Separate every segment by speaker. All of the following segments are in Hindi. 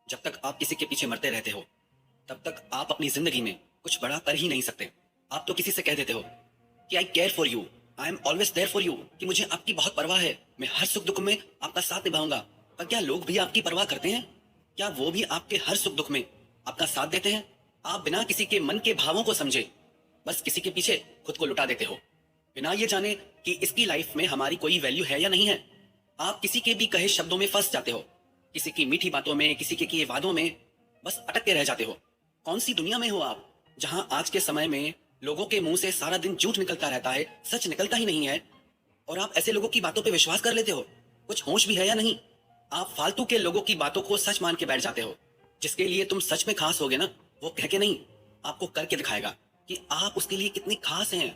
Speaker 1: जब तक आप किसी के पीछे मरते रहते हो तब तक आप अपनी जिंदगी में कुछ बड़ा कर ही नहीं सकते। आप तो किसी से कह देते हो कि I care for you, I am always there for you, कि मुझे आपकी बहुत परवाह है, मैं हर सुख दुख में आपका साथ निभाऊंगा। पर क्या लोग भी आपकी परवाह करते हैं? क्या वो भी आपके हर सुख दुख में आपका साथ देते हैं? आप बिना किसी के मन के भावों को समझे बस किसी के पीछे खुद को लुटा देते हो, बिना ये जाने कि इसकी लाइफ में हमारी कोई वैल्यू है या नहीं है। आप किसी के भी कहे शब्दों में फंस जाते हो, किसी की मीठी बातों में, किसी के किए वादों में बस अटक के रह जाते हो। कौन सी दुनिया में हो आप, जहां आज के समय में लोगों के मुंह से सारा दिन झूठ निकलता रहता है, सच निकलता ही नहीं है, और आप ऐसे लोगों की बातों पे विश्वास कर लेते हो? कुछ होश भी है या नहीं? आप फालतू के लोगों की बातों को सच मान के बैठ जाते हो। जिसके लिए तुम सच में खास होगे ना, वो कह के नहीं, आपको करके दिखाएगा कि आप उसके लिए कितने खास हैं,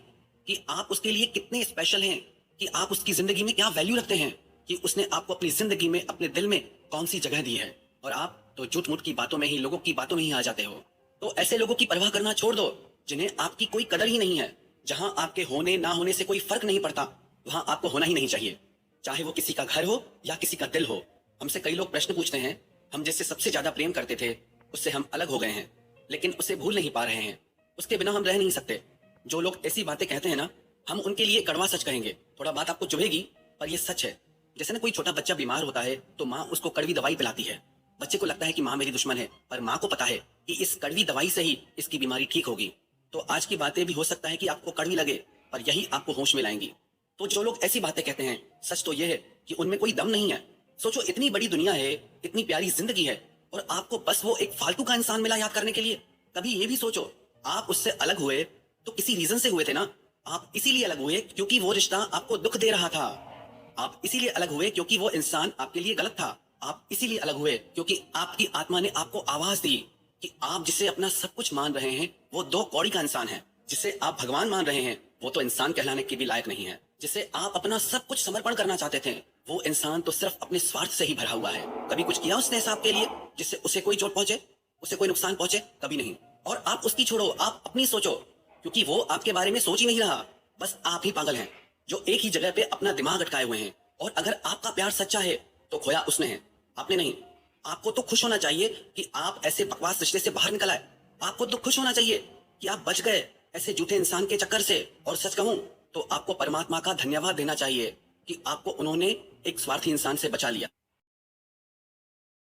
Speaker 1: कि आप उसके लिए कितने स्पेशल हैं, कि आप उसकी जिंदगी में क्या वैल्यू रखते हैं, कि उसने आपको अपनी जिंदगी में, अपने दिल में कौन सी जगह दी है। और आप तो झूठ मूठ की बातों में ही, लोगों की बातों में ही आ जाते हो। तो ऐसे लोगों की परवाह करना छोड़ दो जिन्हें आपकी कोई कदर ही नहीं है। जहां आपके होने ना होने से कोई फर्क नहीं पड़ता, वहां आपको होना ही नहीं चाहिए, चाहे वो किसी का घर हो या किसी का दिल हो। हमसे कई लोग प्रश्न पूछते हैं, हम जिससे सबसे ज्यादा प्रेम करते थे उससे हम अलग हो गए हैं, लेकिन उसे भूल नहीं पा रहे हैं, उसके बिना हम रह नहीं सकते। जो लोग ऐसी बातें कहते हैं ना, हम उनके लिए कड़वा सच कहेंगे। थोड़ा बात आपको चुभेगी पर यह सच है। जैसे ना कोई छोटा बच्चा बीमार होता है तो माँ उसको कड़वी दवाई पिलाती है। बच्चे को लगता है कि माँ मेरी दुश्मन है, पर माँ को पता है कि इस कड़वी दवाई से ही इसकी बीमारी ठीक होगी। तो आज की बातें भी हो सकता है कि आपको कड़वी लगे, पर यही आपको होश में लाएंगी। तो जो लोग ऐसी बातें कहते हैं, सच तो यह है कि उनमें कोई दम नहीं है। सोचो, इतनी बड़ी दुनिया है, इतनी प्यारी जिंदगी है, और आपको बस वो एक फालतू का इंसान मिला याद करने के लिए। कभी ये भी सोचो, आप उससे अलग हुए तो किसी रीजन से हुए थे ना। आप इसीलिए अलग हुए क्योंकि वो रिश्ता आपको दुख दे रहा था। आप इसीलिए अलग हुए क्योंकि वो इंसान आपके लिए गलत था। आप इसीलिए अलग हुए क्योंकि आपकी आत्मा ने आपको आवाज दी कि आप जिसे अपना सब कुछ मान रहे हैं वो दो कौड़ी का इंसान है। जिसे आप भगवान मान रहे हैं वो तो इंसान कहलाने के भी लायक नहीं है। जिसे आप अपना सब कुछ समर्पण करना चाहते थे, वो इंसान तो सिर्फ अपने स्वार्थ से ही भरा हुआ है। कभी कुछ किया उसने ऐसा आपके लिए जिससे उसे कोई चोट पहुंचे, उसे कोई नुकसान पहुंचे? कभी नहीं। और आप उसकी छोड़ो, आप अपनी सोचो, क्योंकि वो आपके बारे में सोच ही नहीं रहा। बस आप ही पागल हैं जो एक ही जगह पे अपना दिमाग अटकाए हुए हैं। और अगर आपका प्यार सच्चा है तो खोया उसने है, आपने नहीं। आपको तो खुश होना चाहिए कि आप ऐसे बकवास रिश्ते से बाहर निकल आए। आपको तो खुश होना चाहिए कि आप बच गए ऐसे झूठे इंसान के चक्कर से। और सच कहूं तो आपको परमात्मा का धन्यवाद देना चाहिए कि आपको उन्होंने एक स्वार्थी इंसान से बचा लिया।